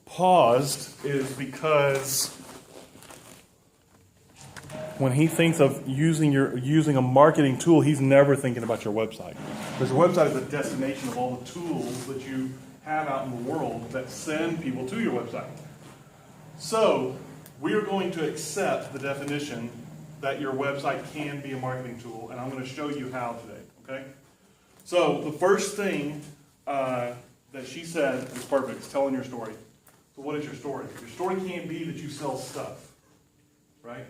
paused is because when he thinks of using a marketing tool, he's never thinking about your website. Because your website is a destination of all the tools that you have out in the world that send people to your website. So we are going to accept the definition that your website can be a marketing tool, and I'm going to show you how today, okay? So the first thing that she said is perfect. It's telling your story. So what is your story? Your story can't be that you sell stuff, right?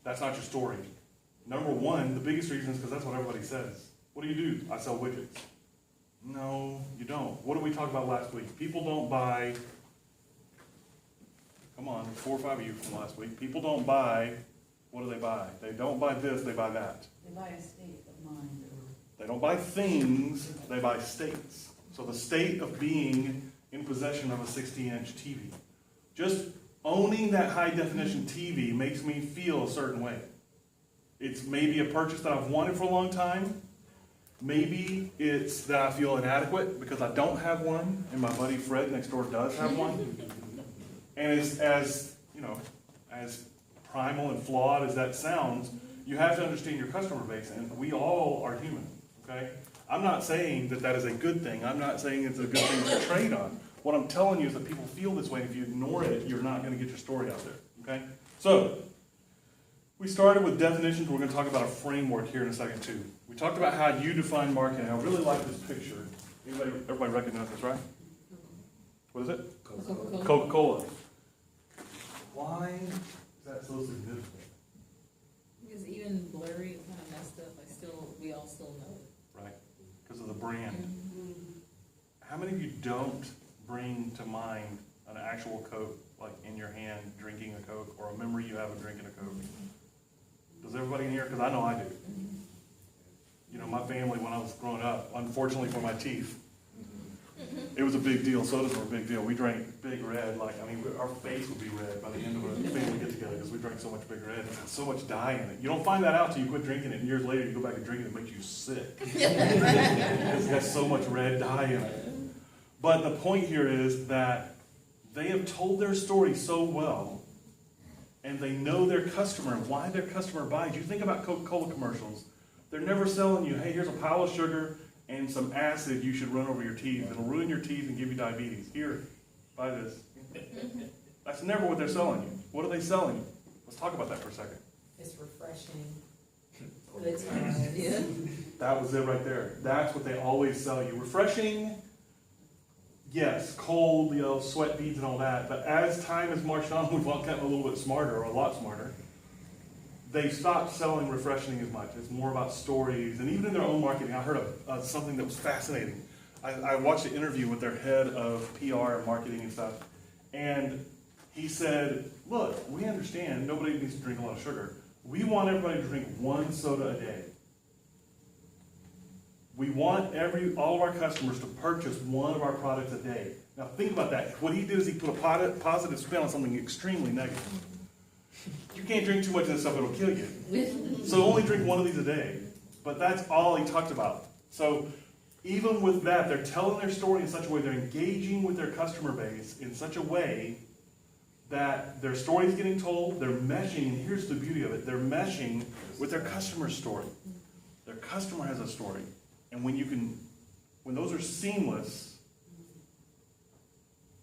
That's not your story. Number one, the biggest reason is because that's what everybody says. What do? I sell widgets. No, you don't. What did we talk about last week? People don't buy, come on, 4 or 5 of you from last week. People don't buy, what do they buy? They don't buy this, they buy that. They buy a state of mind. They don't buy things, they buy states. So the state of being in possession of a 60-inch TV. Just owning that high-definition TV makes me feel a certain way. It's maybe a purchase that I've wanted for a long time. Maybe it's that I feel inadequate because I don't have one, and my buddy Fred next door does have one. And as you know, as primal and flawed as that sounds, you have to understand your customer base, and we all are human. Okay? I'm not saying that is a good thing. I'm not saying it's a good thing to trade on. What I'm telling you is that people feel this way. If you ignore it, you're not going to get your story out there. Okay? So, we started with definitions. We're going to talk about a framework here in a second, too. We talked about how you define marketing. I really like this picture. Everybody recognize this, right? What is it? Coca-Cola. Coca-Cola. Why is that so significant? Because even blurry and kind of messed up, we all still know it. Right, because of the brand. How many of you don't bring to mind an actual Coke, like in your hand, drinking a Coke, or a memory you have of drinking a Coke? Does everybody in here? Because I know I do. You know, my family, when I was growing up, unfortunately for my teeth, it was a big deal. Sodas were a big deal. We drank Big Red. Our face would be red by the end of a family get-together because we drank so much Big Red. It had so much dye in it. You don't find that out till you quit drinking it, and years later you go back and drink it, and it makes you sick. Because it has so much red dye in it. But the point here is that they have told their story so well, and they know their customer and why their customer buys. You think about Coca-Cola commercials. They're never selling you, hey, here's a pile of sugar and some acid you should run over your teeth. It'll ruin your teeth and give you diabetes. Here, buy this. That's never what they're selling you. What are they selling you? Let's talk about that for a second. It's refreshing. It's yeah. That was it right there. That's what they always sell you. Refreshing, yes, cold, sweat beads and all that. But as time has marched on, we've all gotten a little bit smarter, or a lot smarter. They stopped selling refreshing as much. It's more about stories. And even in their own marketing, I heard of something that was fascinating. I watched an interview with their head of PR and marketing and stuff. And he said, look, we understand nobody needs to drink a lot of sugar. We want everybody to drink 1 soda a day. We want all of our customers to purchase one of our products a day. Now think about that. What he did is he put a positive spin on something extremely negative. You can't drink too much of this stuff, it'll kill you. So only drink 1 of these a day. But that's all he talked about. So even with that, they're telling their story in such a way, they're engaging with their customer base in such a way that their story is getting told, they're meshing, and here's the beauty of it, they're meshing with their customer's story. Their customer has a story. And when those are seamless,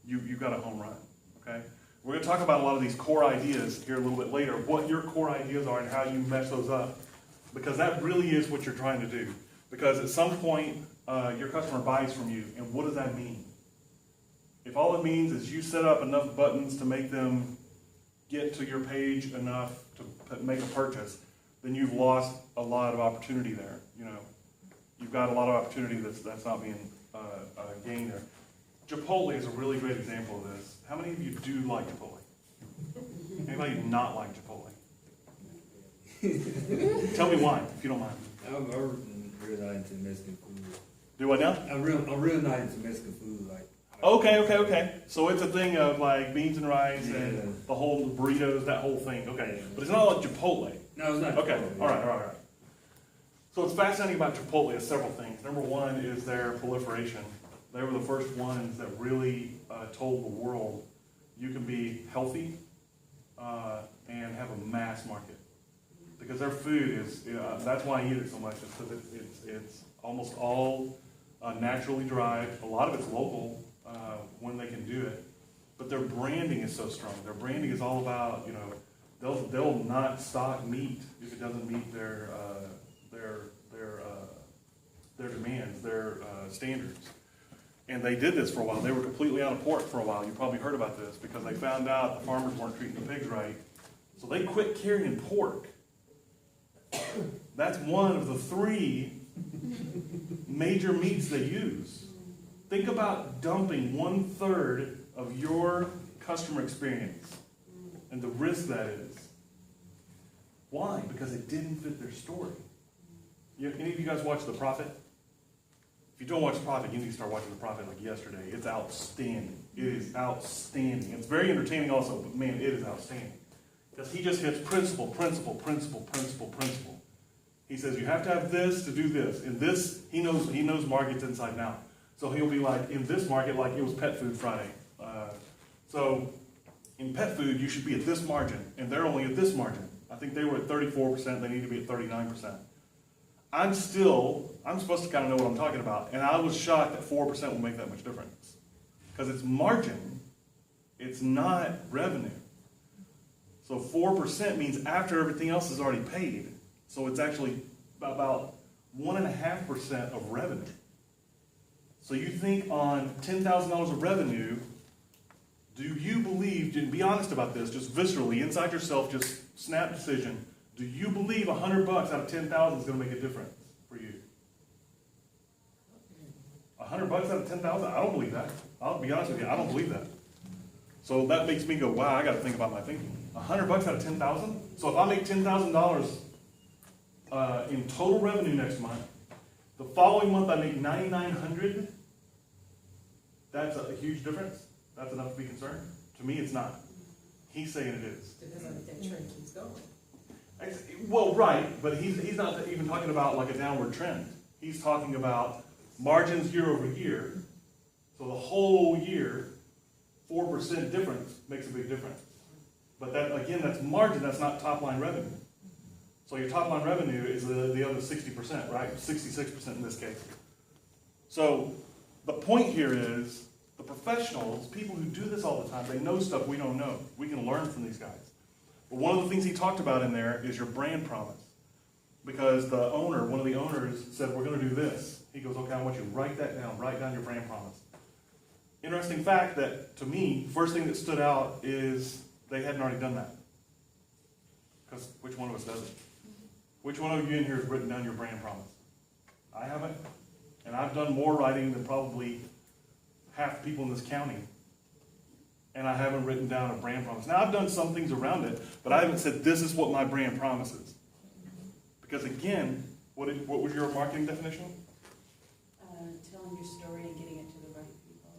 you've got a home run, okay? We're going to talk about a lot of these core ideas here a little bit later, what your core ideas are and how you mesh those up. Because that really is what you're trying to do. Because at some point, your customer buys from you, and what does that mean? If all it means is you set up enough buttons to make them get to your page enough to make a purchase, then you've lost a lot of opportunity there. You know, you've got a lot of opportunity that's not being gained there. Chipotle is a really great example of this. How many of you do like Chipotle? Anybody not like Chipotle? Tell me why, if you don't mind. I'm real not into Mexican food. Do what now? I'm real not into Mexican food. Okay. So it's a thing of like beans and rice and the whole burritos, that whole thing. Okay, but it's not like Chipotle. No, it's not. Okay, Chipotle. all right. So what's fascinating about Chipotle is several things. Number one is their proliferation. They were the first ones that really told the world you can be healthy and have a mass market. Because their food is, that's why I eat it so much, is because it's almost all naturally derived. A lot of it's local when they can do it. But their branding is so strong. Their branding is all about, they'll not stock meat if it doesn't meet their demands, their standards. And they did this for a while. They were completely out of pork for a while. You probably heard about this because they found out the farmers weren't treating the pigs right. So they quit carrying pork. That's one of the 3 major meats they use. Think about dumping 1/3 of your customer experience and the risk that is. Why? Because it didn't fit their story. Any of you guys watch The Prophet? If you don't watch The Prophet, you need to start watching The Prophet like yesterday. It's outstanding. It is outstanding. It's very entertaining also, but man, it is outstanding. Because he just hits principle, principle, principle, principle, principle. He says you have to have this to do this. And this, he knows markets inside and out. So he'll be like, in this market, like it was Pet Food Friday. So in pet food, you should be at this margin, and they're only at this margin. I think they were at 34%, they need to be at 39%. I'm supposed to kind of know what I'm talking about, and I was shocked that 4% will make that much difference. Because it's margin, it's not revenue. So 4% means after everything else is already paid. So it's actually about 1.5% of revenue. So you think on $10,000 of revenue, do you believe, and be honest about this, just viscerally, inside yourself, just snap decision, do you believe $100 out of 10,000 is going to make a difference for you? $100 out of 10,000? I don't believe that. I'll be honest with you, I don't believe that. So that makes me go, wow, I got to think about my thinking. $100 out of 10,000? So if I make $10,000 in total revenue next month, the following month I make $9,900, that's a huge difference? That's enough to be concerned? To me, it's not. He's saying it is. Depends on if that trend keeps going. Well, right, but he's not even talking about like a downward trend. He's talking about margins year over year. So the whole year, 4% difference makes a big difference. But that, again, that's margin, that's not top line revenue. So your top line revenue is the other 60%, right? 66% in this case. So the point here is, the professionals, people who do this all the time, they know stuff we don't know. We can learn from these guys. But one of the things he talked about in there is your brand promise. Because the owner, one of the owners said, we're going to do this. He goes, okay, I want you to write that down. Write down your brand promise. Interesting fact that, to me, first thing that stood out is they hadn't already done that. Because which one of us doesn't? Which one of you in here has written down your brand promise? I haven't. And I've done more writing than probably half the people in this county, and I haven't written down a brand promise. Now, I've done some things around it, but I haven't said this is what my brand promise is. Because again, what was your marketing definition? Telling your story and getting it to the right people.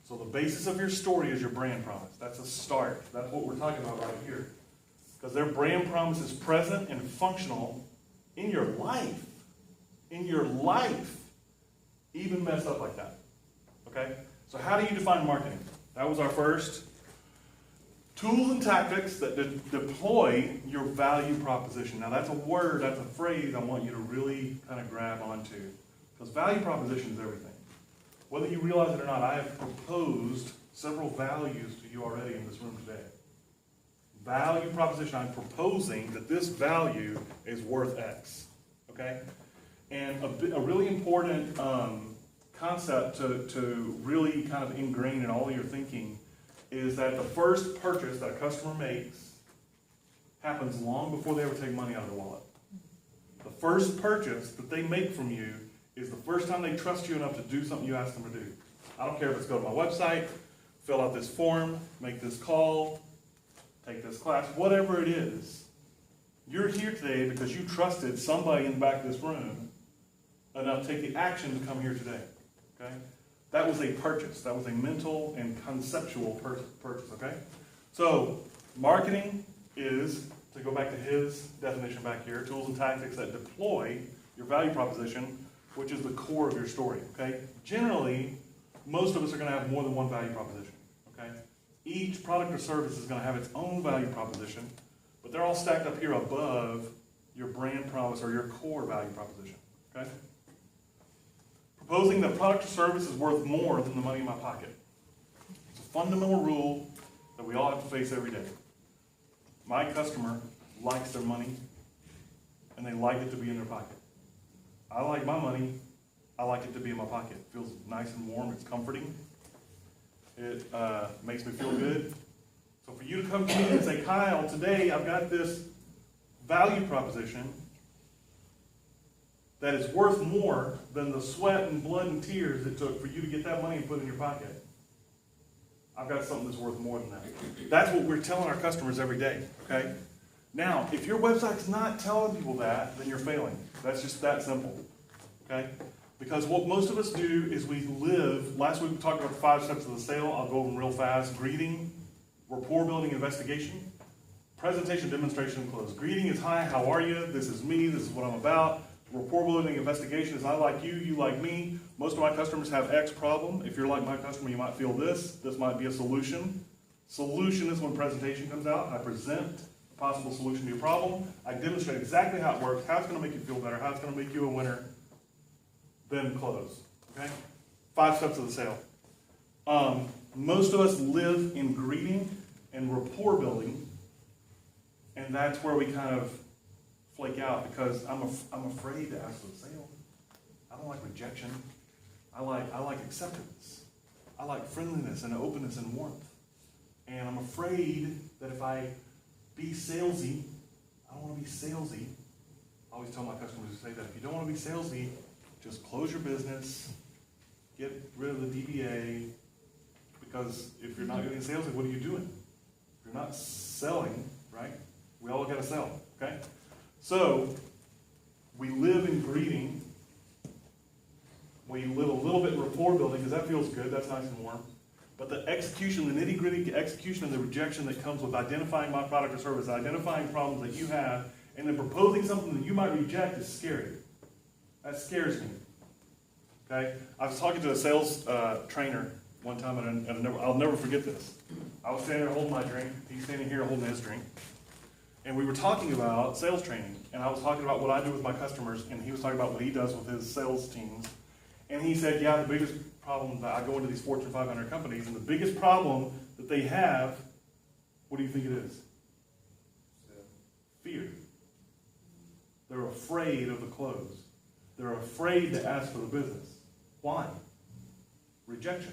So the basis of your story is your brand promise. That's a start. That's what we're talking about right here. Because their brand promise is present and functional in your life. In your life. Even messed up like that. Okay? So how do you define marketing? That was our first. Tools and tactics that deploy your value proposition. Now that's a word, that's a phrase I want you to really kind of grab onto. Because value proposition is everything. Whether you realize it or not, I have proposed several values to you already in this room today. Value proposition, I'm proposing that this value is worth X. Okay? And a really important concept to really kind of ingrain in all of your thinking is that the first purchase that a customer makes happens long before they ever take money out of their wallet. The first purchase that they make from you is the first time they trust you enough to do something you ask them to do. I don't care if it's go to my website, fill out this form, make this call, take this class, whatever it is. You're here today because you trusted somebody in the back of this room enough to take the action to come here today. Okay? That was a purchase. That was a mental and conceptual purchase. Okay? So, marketing is, to go back to his definition back here, tools and tactics that deploy your value proposition, which is the core of your story. Okay? Generally, most of us are gonna have more than one value proposition, okay? Each product or service is gonna have its own value proposition, but they're all stacked up here above your brand promise or your core value proposition, okay? Proposing that product or service is worth more than the money in my pocket. It's a fundamental rule that we all have to face every day. My customer likes their money, and they like it to be in their pocket. I like my money, I like it to be in my pocket. It feels nice and warm, it's comforting. It makes me feel good. So for you to come to me and say, Kyle, today I've got this value proposition that is worth more than the sweat and blood and tears it took for you to get that money and put it in your pocket. I've got something that's worth more than that. That's what we're telling our customers every day, okay? Now, if your website's not telling people that, then you're failing. That's just that simple, okay? Because what most of us do is we live, last week we talked about the 5 steps of the sale. I'll go over them real fast. Greeting, rapport building, investigation, presentation, demonstration, and close. Greeting is, hi, how are you? This is me, this is what I'm about. Rapport building, investigation is, I like you, you like me. Most of my customers have X problem. If you're like my customer, you might feel this. This might be a solution. Solution is when presentation comes out. I present a possible solution to your problem. I demonstrate exactly how it works, how it's going to make you feel better, how it's going to make you a winner. Then close, okay? 5 steps of the sale. Most of us live in greeting and rapport building, and that's where we kind of flake out because I'm afraid to ask for the sale. I don't like rejection. I like acceptance. I like friendliness and openness and warmth. And I'm afraid that if I be salesy, I don't want to be salesy. I always tell my customers to say that if you don't want to be salesy, just close your business, get rid of the DBA, because if you're not getting salesy, what are you doing? If you're not selling, right? We all got to sell, okay? So, we live in greeting. We live a little bit in rapport building, because that feels good, that's nice and warm. But the execution, the nitty-gritty execution and the rejection that comes with identifying my product or service, identifying problems that you have, and then proposing something that you might reject is scary. That scares me. Okay? I was talking to a sales trainer one time, and I'll never forget this. I was standing there holding my drink. He's standing here holding his drink. And we were talking about sales training. And I was talking about what I do with my customers, and he was talking about what he does with his sales teams. And he said, yeah, the biggest problem that I go into these Fortune 500 companies, and the biggest problem that they have, what do you think it is? Fear. They're afraid of the close. They're afraid to ask for the business. Why? Rejection.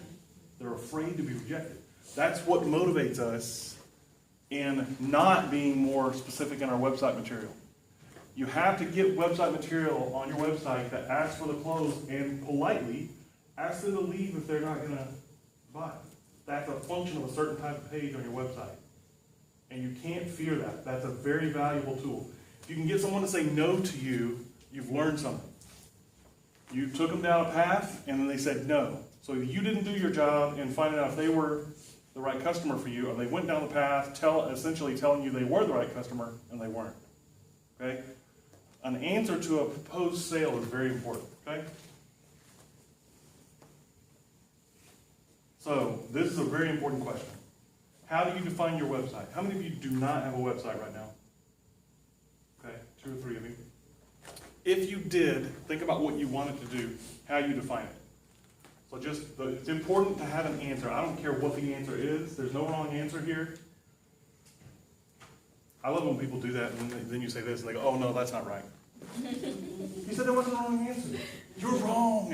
They're afraid to be rejected. That's what motivates us in not being more specific in our website material. You have to get website material on your website that asks for the close and politely ask them to leave if they're not going to buy. That's a function of a certain type of page on your website. And you can't fear that. That's a very valuable tool. If you can get someone to say no to you, you've learned something. You took them down a path, and then they said no. So you didn't do your job in finding out if they were the right customer for you, or they went down the path essentially telling you they were the right customer, and they weren't. Okay? An answer to a proposed sale is very important. Okay? So this is a very important question. How do you define your website? How many of you do not have a website right now? Okay, 2 or 3 of you. If you did, think about what you wanted to do, how you define it. So it's important to have an answer. I don't care what the answer is. There's no wrong answer here. I love when people do that, and then you say this, and they go, oh, no, that's not right. You said there wasn't a wrong answer. You're wrong.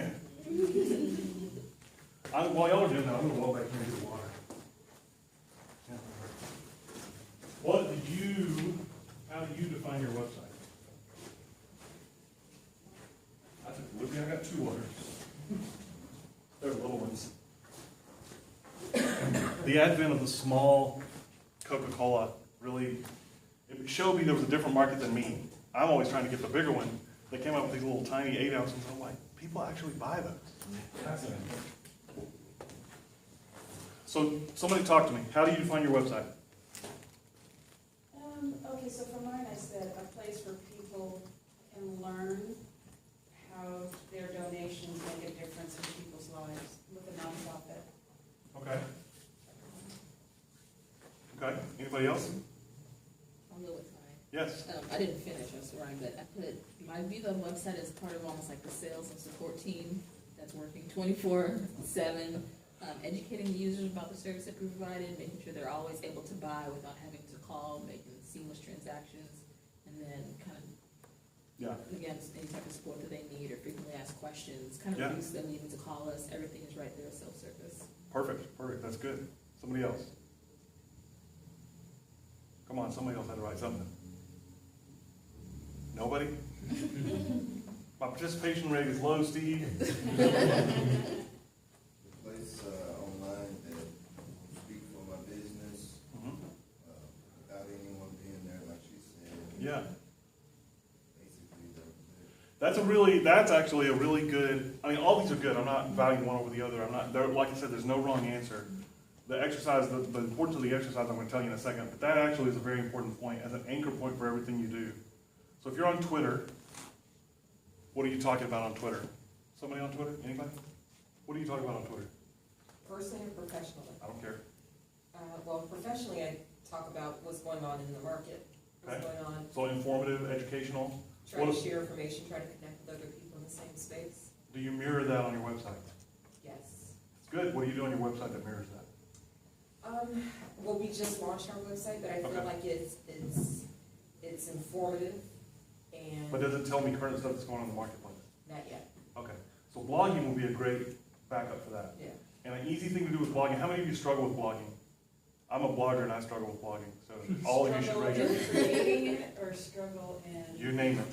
While y'all are doing that, I'm going to walk back here and get the water. How do you define your website? I took a look, I got 2 waters. They're little ones. The advent of the small Coca-Cola really, it showed me there was a different market than me. I'm always trying to get the bigger one. They came out with these little tiny 8-ounce ones. I'm like, people actually buy those. Fascinating. So somebody talk to me. How do you define your website? Okay, so for mine, I said a place where people can learn how their donations make a difference in people's lives with a nonprofit. Okay, anybody else? I'll go with mine. Yes, I didn't finish, I'm sorry, but I put, my Viva website is part of almost like the sales and support team that's working 24/7, educating the users about the service that we provided, making sure they're always able to buy without having to call, making seamless transactions, and then kind of, yeah, again, any type of support that they need or frequently asked questions, kind of Yeah. reduce them needing to call us, everything is right there, self-service. perfect, that's good. Somebody else? Come on, somebody else had to write something. Nobody? My participation rate is low, Steve. Place online that speak for my business, Mhm. without anyone being there, like she said. Yeah. Basically, That's actually a really good, I mean, all these are good, I'm not valuing one over the other, like I said, there's no wrong answer. The exercise, the importance of the exercise, I'm gonna tell you in a second, but that actually is a very important point, as an anchor point for everything you do. So if you're on Twitter, what are you talking about on Twitter? Somebody on Twitter, anybody? What are you talking about on Twitter? Personally or professionally? I don't care. Well, professionally, I talk about what's going on in the market, what's Okay. going on, So informative, educational, try to What- share information, try to connect with other people in the same space. do you mirror that on your website? Yes. It's good, what do you do on your website that mirrors that? Well, we just launched our website, but I feel Okay. like it's informative and But does it tell me current stuff that's going on in the marketplace? not yet, Okay, so blogging will be a great backup for that. yeah. And an easy thing to do with blogging, how many of you struggle with blogging? I'm a blogger and I struggle with blogging, so all of you should raise your hand. Creating it or struggle in You name it,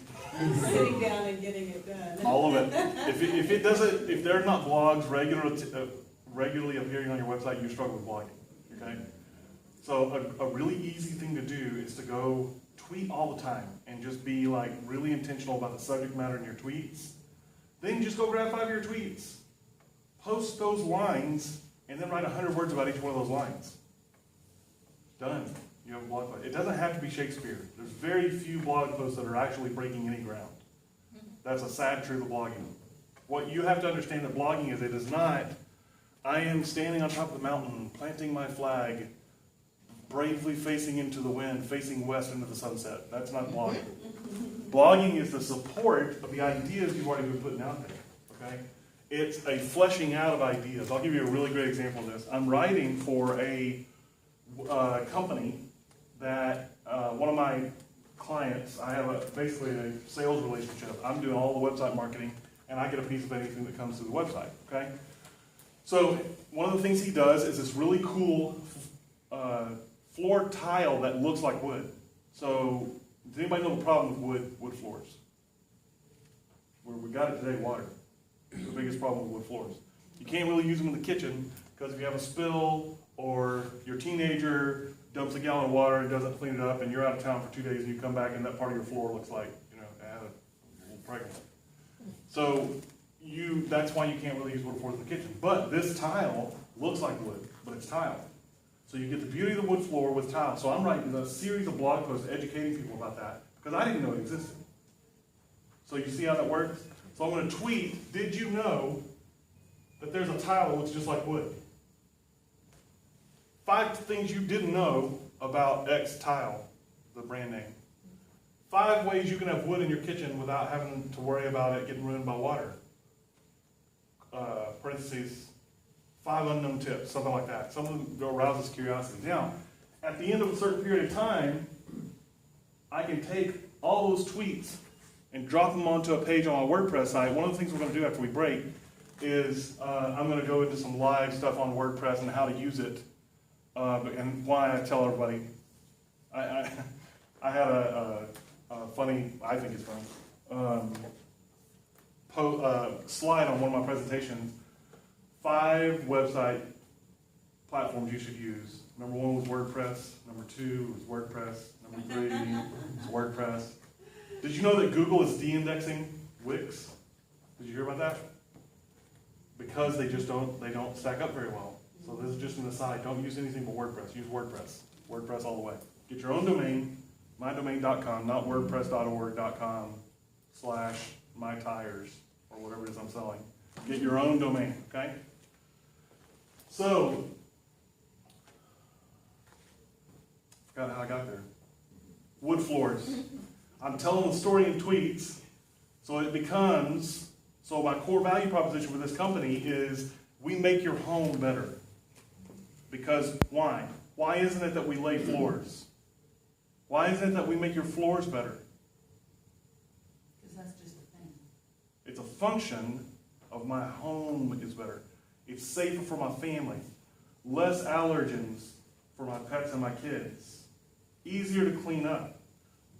sitting down and getting it done? all of it. If it doesn't, if there's not blogs regularly appearing on your website, you struggle with blogging, okay? So a really easy thing to do is to go tweet all the time and just be like really intentional about the subject matter in your tweets. Then just go grab 5 of your tweets, post those lines, and then write 100 words about each one of those lines. Done. You have a blog post. It doesn't have to be Shakespeare. There's very few blog posts that are actually breaking any ground. That's a sad truth of blogging. What you have to understand that blogging is, it is not, I am standing on top of the mountain, planting my flag, bravely facing into the wind, facing west into the sunset. That's not blogging. Blogging is the support of the ideas you've already been putting out there, okay? It's a fleshing out of ideas. I'll give you a really great example of this. I'm writing for a company that one of my clients, I have basically a sales relationship. I'm doing all the website marketing, and I get a piece of anything that comes through the website, okay? So one of the things he does is this really cool floor tile that looks like wood. So does anybody know the problem with wood floors? Where we got it today, water. The biggest problem with wood floors. You can't really use them in the kitchen because if you have a spill or your teenager dumps a gallon of water and doesn't clean it up and you're out of town for 2 days and you come back and that part of your floor looks like, you know, it had a little pregnant. So that's why you can't really use wood floors in the kitchen. But this tile looks like wood, but it's tile. So you get the beauty of the wood floor with tile. So I'm writing a series of blog posts educating people about that because I didn't know it existed. So you see how that works? So I'm going to tweet, did you know that there's a tile that looks just like wood? 5 things you didn't know about X tile, the brand name. 5 ways you can have wood in your kitchen without having to worry about it getting ruined by water. Parentheses, 5 unknown tips, something like that. Some of them arouses curiosity. Now, at the end of a certain period of time, I can take all those tweets and drop them onto a page on my WordPress site. One of the things we're going to do after we break is I'm going to go into some live stuff on WordPress and how to use it, and why I tell everybody. I had a funny, I think it's funny, slide on one of my presentations. 5 website platforms you should use. Number 1 was WordPress. Number 2 was WordPress. Number 3 was WordPress. Did you know that Google is de-indexing Wix? Did you hear about that? Because they don't stack up very well. So this is just an aside. Don't use anything but WordPress. Use WordPress. WordPress all the way. Get your own domain, mydomain.com, not wordpress.org.com/mytires or whatever it is I'm selling. Get your own domain, okay? So, Forgot how I got there. Wood floors. I'm telling the story in tweets, so it becomes, so my core value proposition for this company is we make your home better. Because why? Why isn't it that we lay floors? Why isn't it that we make your floors better? Because that's just a thing. It's a function of my home is better. It's safer for my family. Less allergens for my pets and my kids. Easier to clean up.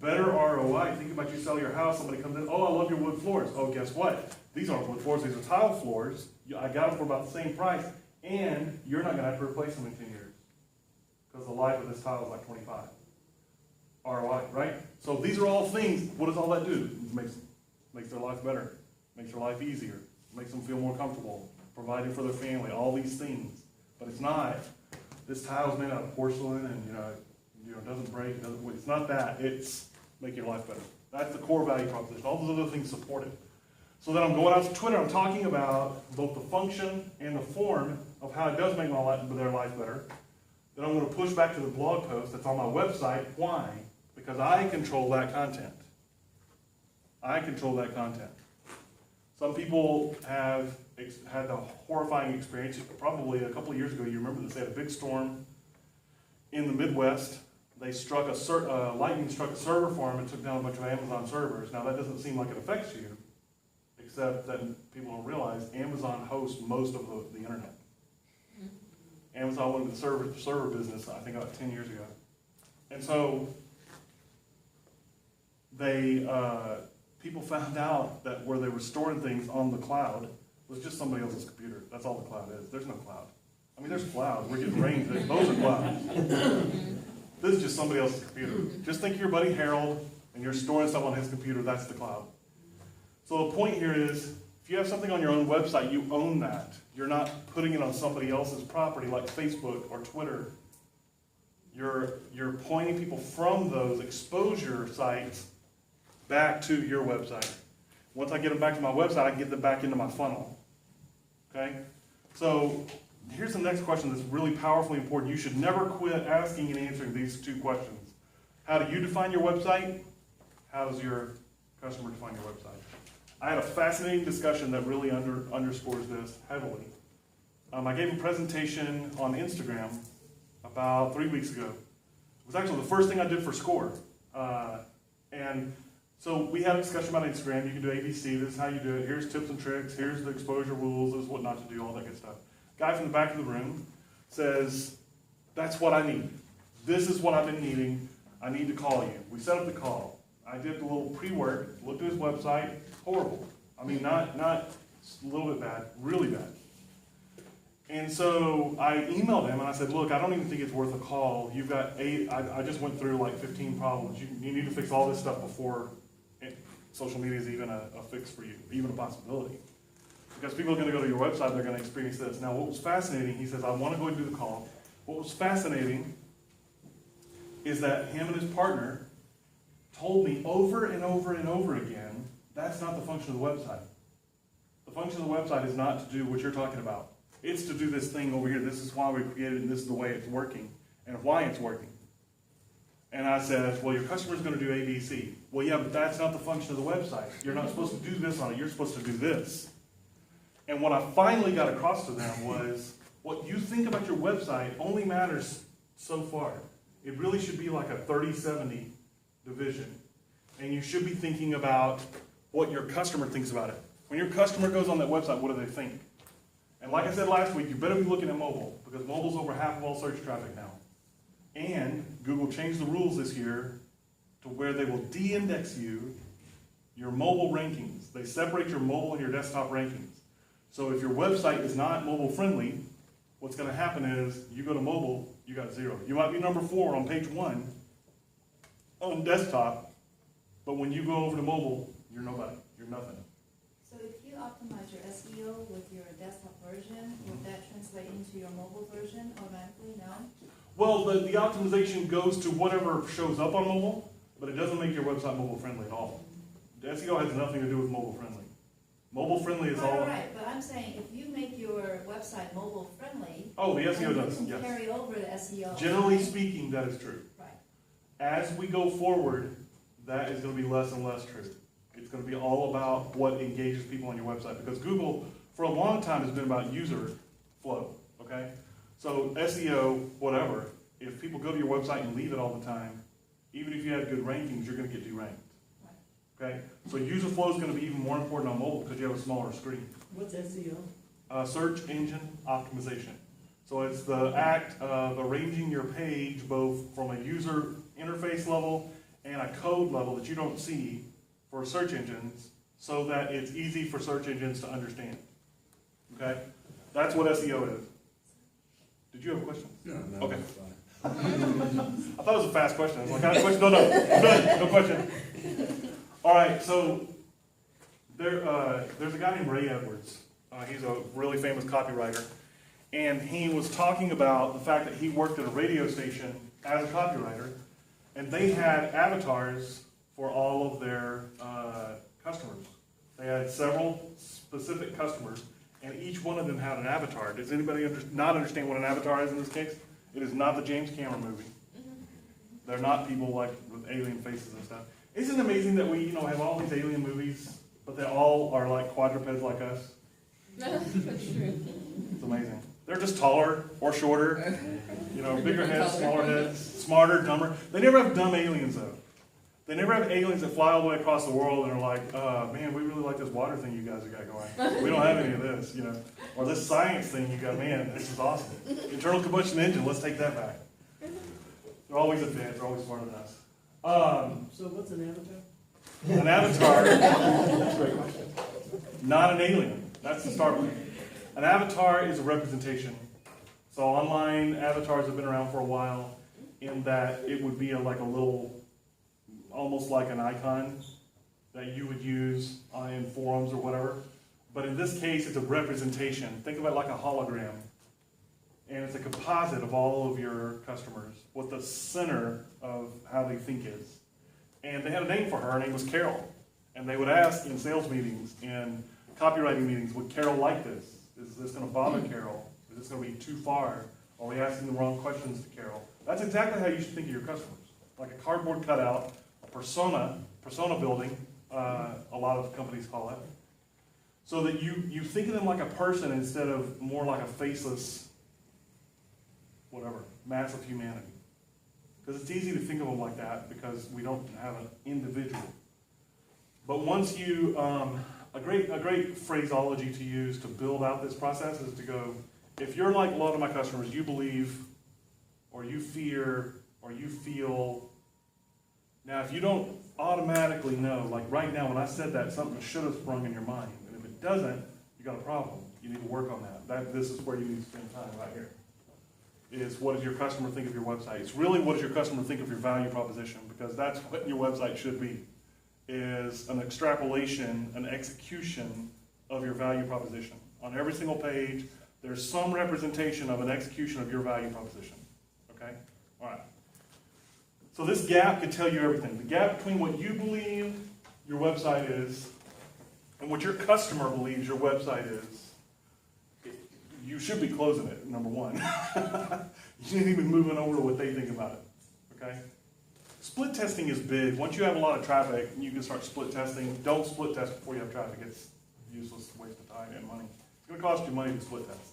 Better ROI. Think about you sell your house, somebody comes in, oh, I love your wood floors. Oh, guess what? These aren't wood floors, these are tile floors. I got them for about the same price, and you're not going to have to replace them in 10 years. Because the life of this tile is like 25. ROI, right? So these are all things, what does all that do? It makes their life better, makes their life easier, makes them feel more comfortable, providing for their family, all these things. But it's not, this tile's made out of porcelain and, it doesn't break, it's not that, it's make your life better. That's the core value proposition. All those other things support it. So then I'm going out to Twitter, I'm talking about both the function and the form of how it does make their life better. Then I'm going to push back to the blog post that's on my website. Why? Because I control that content. I control that content. Some people have had the horrifying experience, probably a couple of years ago, you remember this, they had a big storm in the Midwest. They struck lightning struck a server farm and took down a bunch of Amazon servers. Now that doesn't seem like it affects you, except that people don't realize Amazon hosts most of the internet. Amazon went into the server business, I think about 10 years ago. And so people found out that where they were storing things on the cloud was just somebody else's computer. That's all the cloud is. There's no cloud. I mean, there's clouds. We're getting rain today. Those are clouds. This is just somebody else's computer. Just think of your buddy Harold, and you're storing stuff on his computer. That's the cloud. So the point here is, if you have something on your own website, you own that. You're not putting it on somebody else's property like Facebook or Twitter. You're pointing people from those exposure sites back to your website. Once I get them back to my website, I can get them back into my funnel. Okay? So here's the next question that's really powerfully important. You should never quit asking and answering these two questions. How do you define your website? How does your customer define your website? I had a fascinating discussion that really underscores this heavily. I gave a presentation on Instagram about 3 weeks ago. It was actually the first thing I did for SCORE. And so we had a discussion about Instagram. You can do ABC. This is how you do it. Here's tips and tricks. Here's the exposure rules. This is what not to do, all that good stuff. Guy from the back of the room says, that's what I need. This is what I've been needing. I need to call you. We set up the call. I did a little pre-work, looked at his website. Horrible. I mean, not a little bit bad, really bad. And so I emailed him and I said, look, I don't even think it's worth a call. You've got I just went through like 15 problems. You need to fix all this stuff before social media is even a fix for you, even a possibility. Because people are going to go to your website, they're going to experience this. Now, what was fascinating, he says, I want to go and do the call. What was fascinating is that him and his partner told me over and over and over again, that's not the function of the website. The function of the website is not to do what you're talking about. It's to do this thing over here. This is why we created it, and this is the way it's working, and why it's working. And I said, well, your customer's going to do ABC. Well, yeah, but that's not the function of the website. You're not supposed to do this on it. You're supposed to do this. And what I finally got across to them was, what you think about your website only matters so far. It really should be like a 30-70 division. And you should be thinking about what your customer thinks about it. When your customer goes on that website, what do they think? And like I said last week, you better be looking at mobile, because mobile's over half of all search traffic now. And Google changed the rules this year to where they will de-index your mobile rankings. They separate your mobile and your desktop rankings. So if your website is not mobile friendly, what's going to happen is you go to mobile, you got 0. You might be number 4 on page 1 on desktop, but when you go over to mobile, you're nobody. You're nothing. So if you optimize your SEO with your desktop version, would that translate into your mobile version automatically now? Well, the optimization goes to whatever shows up on mobile, but it doesn't make your website mobile friendly at all. The SEO has nothing to do with mobile friendly. Mobile friendly is all. Right, but I'm saying if you make your website mobile friendly. Oh, the SEO does, you can yes. carry over the SEO. Generally speaking, that is true. Right. As we go forward, that is gonna be less and less true. It's gonna be all about what engages people on your website, because Google, for a long time, has been about user flow, okay? So SEO, whatever, if people go to your website and leave it all the time, even if you have good rankings, you're gonna get deranked. Okay, so user flow is gonna be even more important on mobile because you have a smaller screen. What's SEO? Search engine optimization. So it's the act of arranging your page both from a user interface level and a code level that you don't see for search engines so that it's easy for search engines to understand. Okay? That's what SEO is. Did you have a question? No, Okay. it's fine. I thought it was a fast question. I was like, kind of question? No, no question. All right, so there's a guy named Ray Edwards. He's a really famous copywriter. And he was talking about the fact that he worked at a radio station as a copywriter, and they had avatars for all of their customers. They had several specific customers, and each one of them had an avatar. Does anybody not understand what an avatar is in this case? It is not the James Cameron movie. They're not people like with alien faces and stuff. Isn't it amazing that we, have all these alien movies, but they all are like quadrupeds like us? That's true. It's amazing. They're just taller or shorter, bigger heads, smaller heads, smarter, dumber. They never have dumb aliens though. They never have aliens that fly all the way across the world and are like, man, we really like this water thing you guys have got going. We don't have any of this, Or this science thing you got, man, this is awesome. Internal combustion engine, let's take that back. They're always advanced, they're always smarter than us. So what's an avatar? An avatar, that's a great question. Not an alien, that's to start with. An avatar is a representation. So online avatars have been around for a while in that it would be like a little, almost like an icon that you would use in forums or whatever. But in this case, it's a representation. Think of it like a hologram. And it's a composite of all of your customers, what the center of how they think is. And they had a name for her. Her name was Carol. And they would ask in sales meetings, in copywriting meetings, would Carol like this? Is this going to bother Carol? Is this going to be too far? Are we asking the wrong questions to Carol? That's exactly how you should think of your customers. Like a cardboard cutout, a persona building, a lot of companies call it. So that you think of them like a person instead of more like a faceless, whatever, mass of humanity. Because it's easy to think of them like that because we don't have an individual. But once you, a great phraseology to use to build out this process is to go, if you're like a lot of my customers, you believe, or you fear, or you feel. Now, if you don't automatically know, like right now when I said that, something should have sprung in your mind. And if it doesn't, you got a problem. You need to work on that. This is where you need to spend time right here. Is what does your customer think of your website? It's really what does your customer think of your value proposition, because that's what your website should be, is an extrapolation, an execution of your value proposition. On every single page, there's some representation of an execution of your value proposition. Okay? All right. So this gap could tell you everything. The gap between what you believe your website is and what your customer believes your website is, you should be closing it, number one. You shouldn't even be moving over to what they think about it. Okay? Split testing is big. Once you have a lot of traffic, you can start split testing. Don't split test before you have traffic. It's useless, waste of time and money. It's going to cost you money to split test.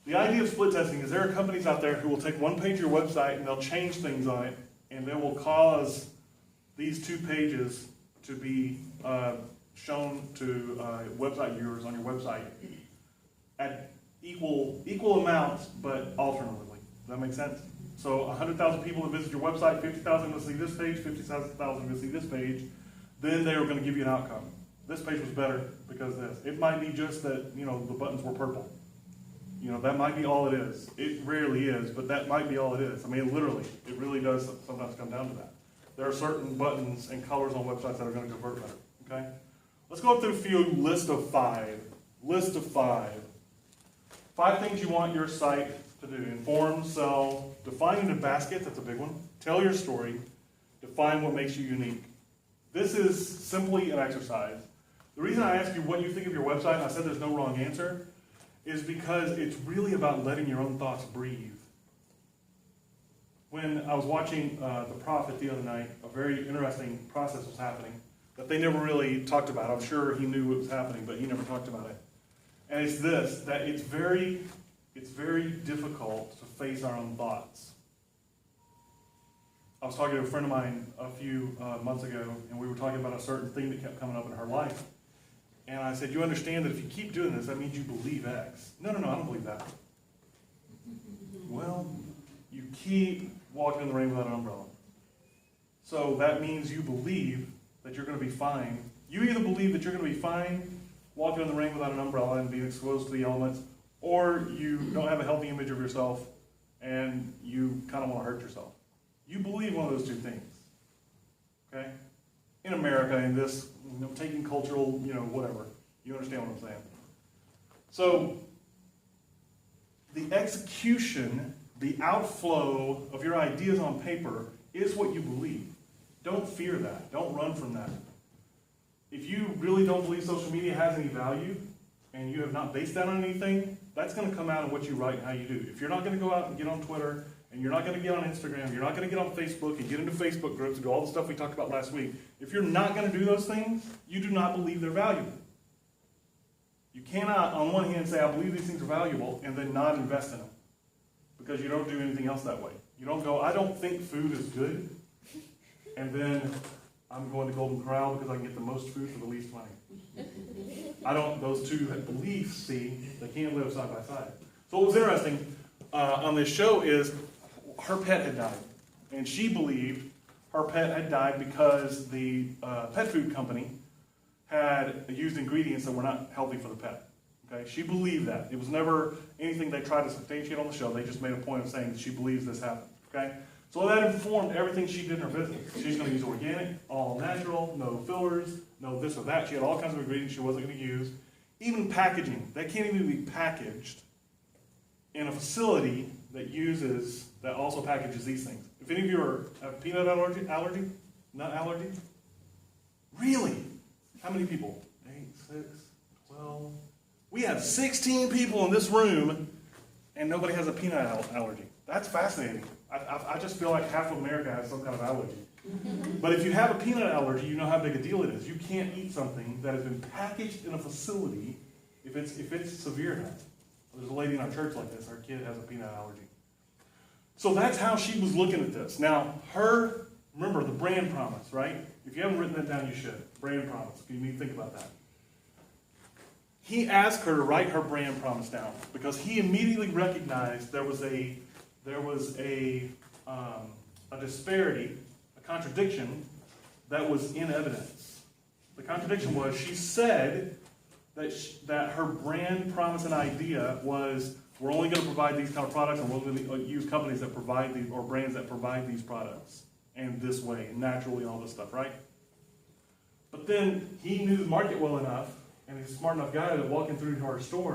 The idea of split testing is there are companies out there who will take one page of your website and they'll change things on it, and they will cause these 2 pages to be shown to website viewers on your website at equal amounts, but alternatively. Does that make sense? So 100,000 people that visit your website, 50,000 will see this page, 50,000 will see this page, then they are going to give you an outcome. This page was better because of this. It might be just that, the buttons were purple. That might be all it is. It rarely is, but that might be all it is. I mean, literally, it really does sometimes come down to that. There are certain buttons and colors on websites that are going to convert better, okay? Let's go through a few list of 5. List of 5. 5 things you want your site to do. Inform, sell, define into baskets, that's a big one. Tell your story. Define what makes you unique. This is simply an exercise. The reason I ask you what you think of your website, and I said there's no wrong answer, is because it's really about letting your own thoughts breathe. when I was watching The Prophet the other night, a very interesting process was happening that they never really talked about. I'm sure he knew what was happening, but he never talked about it. And it's this, that it's very difficult to face our own thoughts. I was talking to a friend of mine a few months ago, and we were talking about a certain thing that kept coming up in her life. And I said, you understand that if you keep doing this, that means you believe X. No, I don't believe that. Well, you keep walking in the rain without an umbrella. So that means you believe that you're going to be fine. You either believe that you're going to be fine walking in the rain without an umbrella and being exposed to the elements, or you don't have a healthy image of yourself and you kind of want to hurt yourself. You believe one of those two things. Okay? In America, in this, taking cultural, whatever. You understand what I'm saying? So, the execution, the outflow of your ideas on paper is what you believe. Don't fear that. Don't run from that. If you really don't believe social media has any value, and you have not based that on anything, that's going to come out in what you write and how you do. If you're not going to go out and get on Twitter, and you're not going to get on Instagram, you're not going to get on Facebook and get into Facebook groups and do all the stuff we talked about last week, if you're not going to do those things, you do not believe they're valuable. You cannot, on one hand, say, I believe these things are valuable, and then not invest in them. Because you don't do anything else that way. You don't go, I don't think food is good, and then I'm going to Golden Corral because I can get the most food for the least money. Those two beliefs, see, they can't live side by side. So what was interesting on this show is her pet had died. And she believed her pet had died because the pet food company had used ingredients that were not healthy for the pet. Okay, she believed that. It was never anything they tried to substantiate on the show. They just made a point of saying that she believes this happened. Okay, so that informed everything she did in her business. She's going to use organic, all natural, no fillers, no this or that. She had all kinds of ingredients she wasn't going to use. Even packaging. That can't even be packaged in a facility that also packages these things. If any of you have peanut allergy? Nut allergy? Really? How many people? 8, 6, 12. We have 16 people in this room, and nobody has a peanut allergy. That's fascinating. I just feel like half of America has some kind of allergy. But if you have a peanut allergy, you know how big a deal it is. You can't eat something that has been packaged in a facility if it's severe enough. There's a lady in our church like this. Our kid has a peanut allergy. So that's how she was looking at this. Now, remember the brand promise, right? If you haven't written that down, you should. Brand promise. You need to think about that. He asked her to write her brand promise down because he immediately recognized there was a disparity, a contradiction that was in evidence. The contradiction was she said that her brand promise and idea was we're only going to provide these kind of products and we're going to use companies that provide these or brands that provide these products and this way, and naturally, all this stuff, right? But then he knew the market well enough, and he's a smart enough guy that walking through our store